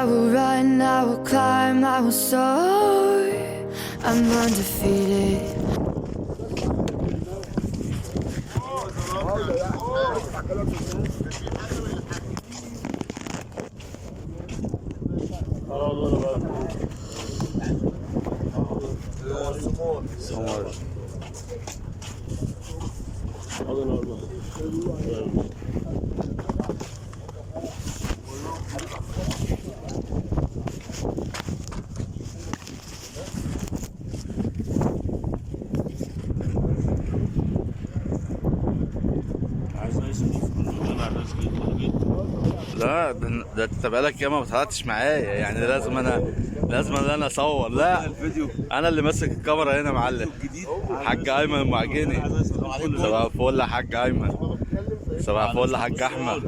will run, I will climb, I will soar. I'm undefeated. لا ده انت بقالك ياما ما طلعتش معايا، يعني لازم انا اصور. لا انا اللي ماسك الكاميرا هنا يا معلم. حاج ايمن المعجني. صباح الفل يا حاج ايمن. صباح الفل يا حاج احمد.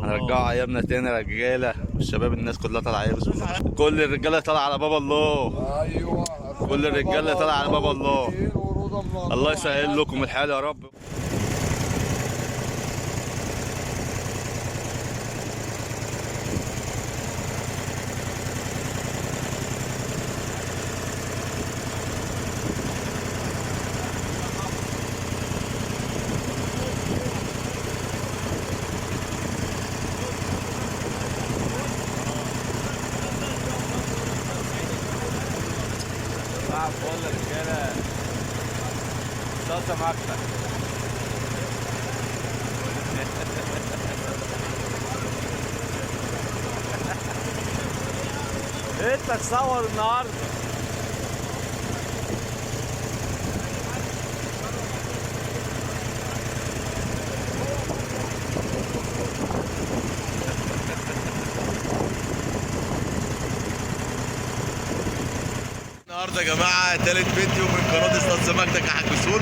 هنرجعوا ايامنا تاني يا رجاله والشباب. الناس كلها طالعه بسم الله. كل الرجاله طالعه على باب الله. ايوه كل الرجاله طالعه على باب الله. الله يسهل لكم الحال يا رب. بقول للرجاله صلصه مكتب. انت تصور النهارده. النهارده يا جماعه تالت فيديو من قناه اصطاد سمكتك يا حاج سول.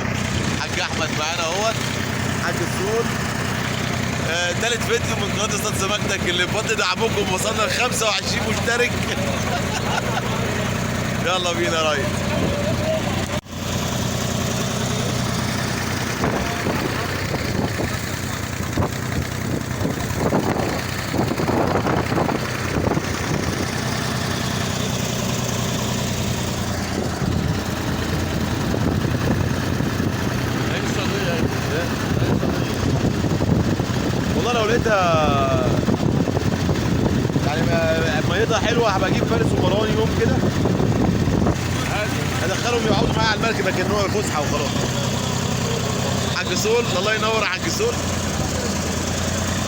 حاج احمد معانا اهوت. حاج سول. تالت فيديو من قناه اصطاد سمكتك اللي بفضل دعمكم وصلنا ل 25 مشترك. يلا بينا يا ريس. والله لو لقيتها يعني ميتها حلوه هبقى اجيب فارس ومراني يوم كده ادخلهم يقعدوا معايا على المركب كانه فسحه وخلاص. حاج سول الله ينور يا حاج سول.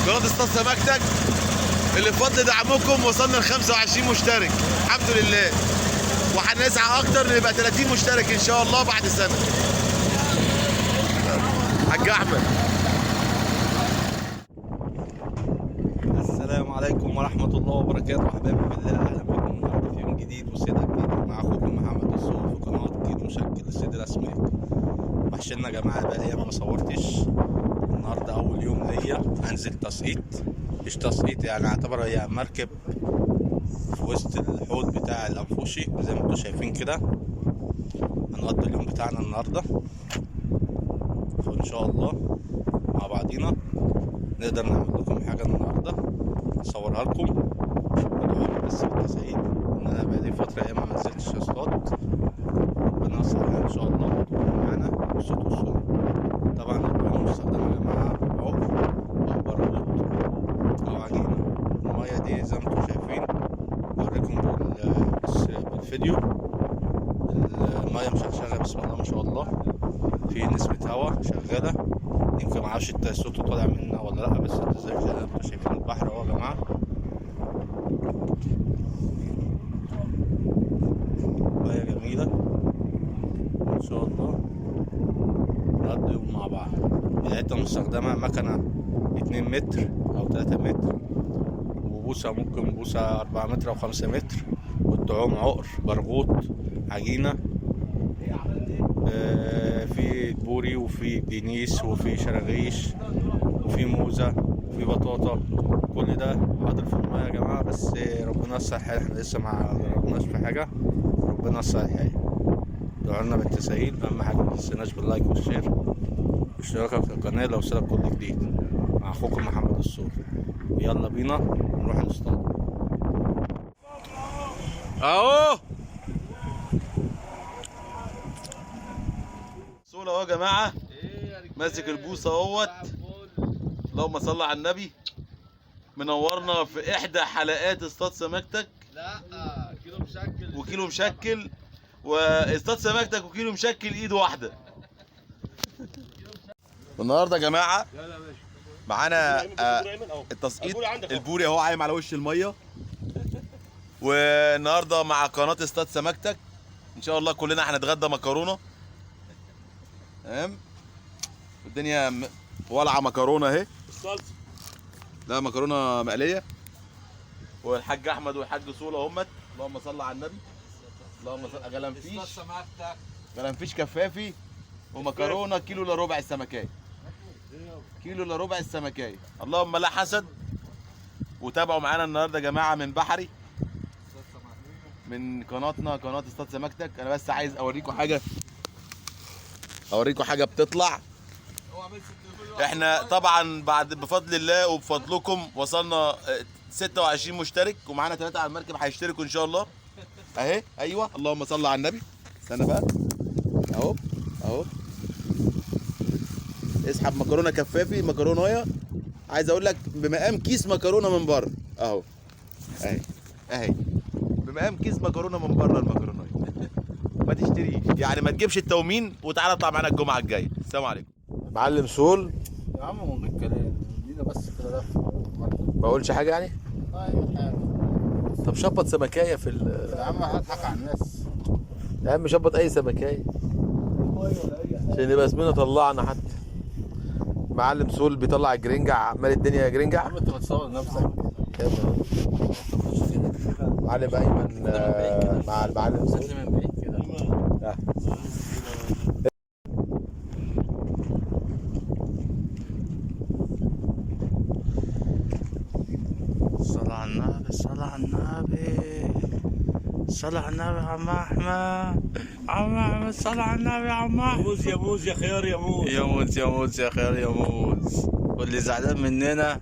قناه اصطاد سمكتك اللي بفضل دعمكم وصلنا ل 25 مشترك الحمد لله، وهنسعى اكتر نبقى 30 مشترك ان شاء الله بعد سنه. حاج احمد. السلام عليكم ورحمة الله وبركاته. حبايبي بالله أهلا بكم النهارده في يوم جديد وسيدة جديدة مع أخوكم محمد الصوف في قناة كيد مشكل الصيد الأسماك. وحشنا يا جماعة بقى أيام ما صورتش. النهارده أول يوم ليا هنزل تسقيط، مش تسقيط يعني اعتبر هي مركب في وسط الحوض بتاع الأنفوشي زي ما انتوا شايفين كده. هنقضي اليوم بتاعنا النهارده فإن شاء الله مع بعضينا نقدر نعمل لكم حاجة النهارده نصورها لكم. ادعوا بس بالتسهيل ان انا بقالي فترة ما نزلتش اصطاد. ربنا يسهلها ان شاء الله وتكونوا معانا بالصوت والصورة. طبعا الطعام المستخدمة يا جماعة عقر او برغوث او عجينة. المية دي زي ما انتم شايفين بوريكم بالفيديو. المية مشغشغة بسم الله ما شاء الله، في نسبة هواء شغالة. يمكن معرفش الصوت طالع منا ولا لا، بس انتوا زي ما انتوا شايفين البحر اهو يا جماعة. مية جميلة ان شاء الله نقضي يوم مع بعض. العدة مستخدمة مكنة 2 متر او 3 متر، وبوصة ممكن بوصة 4 متر او 5 متر، والطعوم عقر برغوث عجينة. في بوري وفي دينيس وفي شراغيش وفي موزة وفي بطاطا. كل ده حاضر في المية يا جماعة، بس ربنا يسهل الحال. احنا لسه ما جربناش في حاجة، ربنا يسهل الحال. ادعوا لنا بالتسهيل. اهم حاجة ما تنسوناش باللايك والشير واشتراكك في القناة لو وصلك كل جديد. مع اخوكم محمد الصوف. يلا بينا نروح نصطاد. اهو صولة اهو يا جماعه، ماسك البوصه اهوت. اللهم صل على النبي. منورنا في احدى حلقات اصطاد سمكتك. لا كيلو مشكل وكيلو مشكل، واصطاد سمكتك وكيلو مشكل ايد واحده. النهارده يا جماعه معانا التسقيط البوري اهو عايم على وش الميه. والنهارده مع قناه اصطاد سمكتك ان شاء الله كلنا هنتغدى مكرونه. تمام. الدنيا ولعه مكرونه اهي. الصلصه لا مكرونه مقليه. والحاج احمد والحاج صوله همت. اللهم صل على النبي. اللهم صل. غلنفيش كفافي ومكرونه كيلو الا ربع السمكايه. كيلو الا ربع السمكايه. اللهم لا حسد. وتابعوا معانا النهارده يا جماعه من بحري، من قناتنا قناه اصطاد سمكتك. انا بس عايز اوريكم حاجه بتطلع. احنا طبعا بعد بفضل الله وبفضلكم وصلنا 26 مشترك، ومعانا 3 على المركب هيشتركوا ان شاء الله اهي. ايوه اللهم صل على النبي. استنى بقى اهو اهو. اسحب مكرونه كفافي مكرونه. عايز اقول لك بمقام كيس مكرونه من بره اهو. اهي بمقام كيس مكرونه من بره المكرونه. ما تشتريش يعني، ما تجيبش التومين وتعالى اطلع معانا الجمعه الجايه. السلام عليكم. معلم سول يا عم من غير كلام، ادينا بس كده لفه. ما اقولش حاجه يعني. طيب حاجه. طب شبط سمكايه في يا عم هضحك على الناس. يا عم شبط اي سمكايه عشان يبقى اسمنا طلعنا حتى. معلم سول بيطلع الجرنجع. مال الدنيا يا جرنجع. يا عم انت بتصور نفسك. معلم ايمن مع المعلم سول. من بعيد كده. صل على النبي صل على النبي صل على النبي يا عم احمد. عم احمد صل على النبي يا عم احمد. موز يا موز يا خيار يا موز. يا موز يا موز يا خير يا موز. واللي زعلان مننا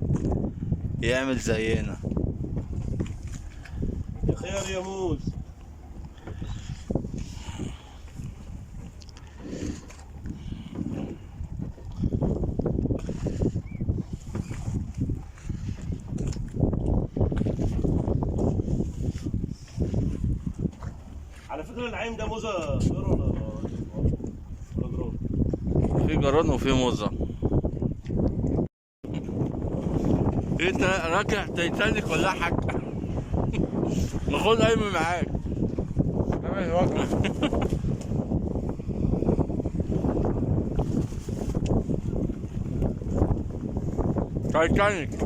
يعمل زينا. يا خيار يا موز. على فكرة العين ده موزة غير ولا جرام؟ في جران وفي موزة. انت راكع تايتانيك ولا حاجة؟ ناخد ايمن معاك. تايتانيك.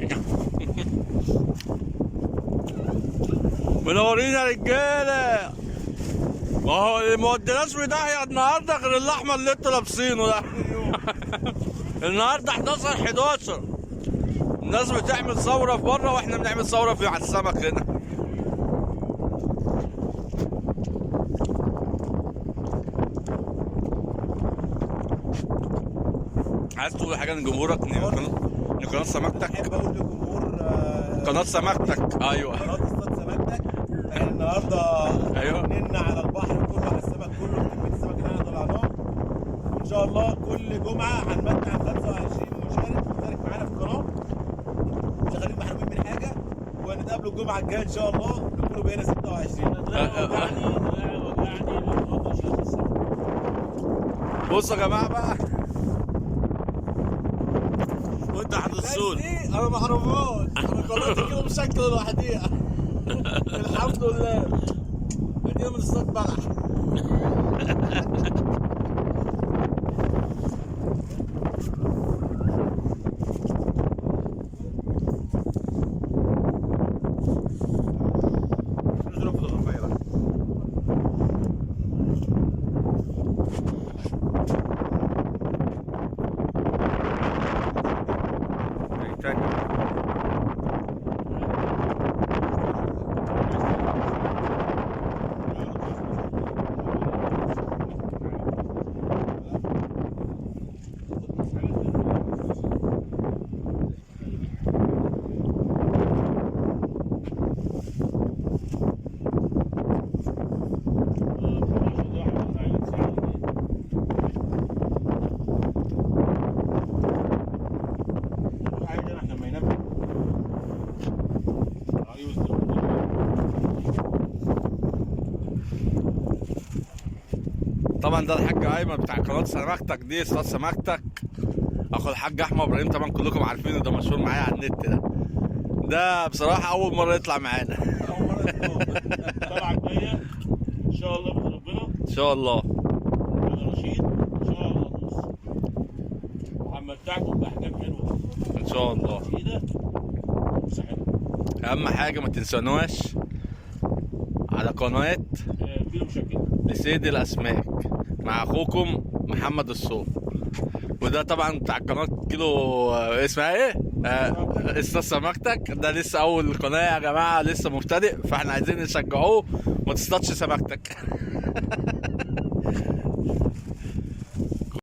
منورين يا رجالة. ما هو اللي موديناش في داهية النهارده غير الاحمر اللي انتوا لابسينه ده. النهارده 11 الناس بتعمل ثورة في بره واحنا بنعمل ثورة في على السمك هنا. عايز تقول حاجة لجمهورك؟ قناة سمكتك. احب اقول للجمهور قناة سمكتك. ايوه قناة اصطاد سمكتك. احنا النهارده ايوه ننا على البحر كله على السمك كله بكمية السمك اللي احنا طلعناه. وان شاء الله كل جمعة هنمتع 25 مشترك معانا في القناة. شغالين محرومين من حاجة، ونتقابلوا الجمعة الجاية ان شاء الله نكونوا بقينا 26. بصوا يا جماعة بقى. وانت عند السول. انا ما اعرفهاش. انا قناتي كده بشكل لوحديها. الحمد لله. ادينا من الصوت بلح. طبعا ده الحاج ايمن بتاع قناه سمكتك دي، اصطاد سمكتك. اخو الحاج احمد ابراهيم طبعا كلكم عارفينه، ده مشهور معايا على النت ده بصراحه اول مره يطلع معانا. اول مره طلعه جايه ان شاء الله باذن ربنا. ان شاء الله. انا رشيد ان شاء الله بص وهمتعكم باحكام حلوه ان شاء الله. جديده وصحتكم. اهم حاجه ما تنسوناش على قناه كيلو مشكل لسيد الاسماك مع اخوكم محمد الصوف. وده طبعا بتاع قناه كيلو اسمها ايه؟ اصطاد سمكتك. ده لسه اول قناه يا جماعه، لسه مبتدئ، فاحنا عايزين نشجعوه ما تصطادش سمكتك.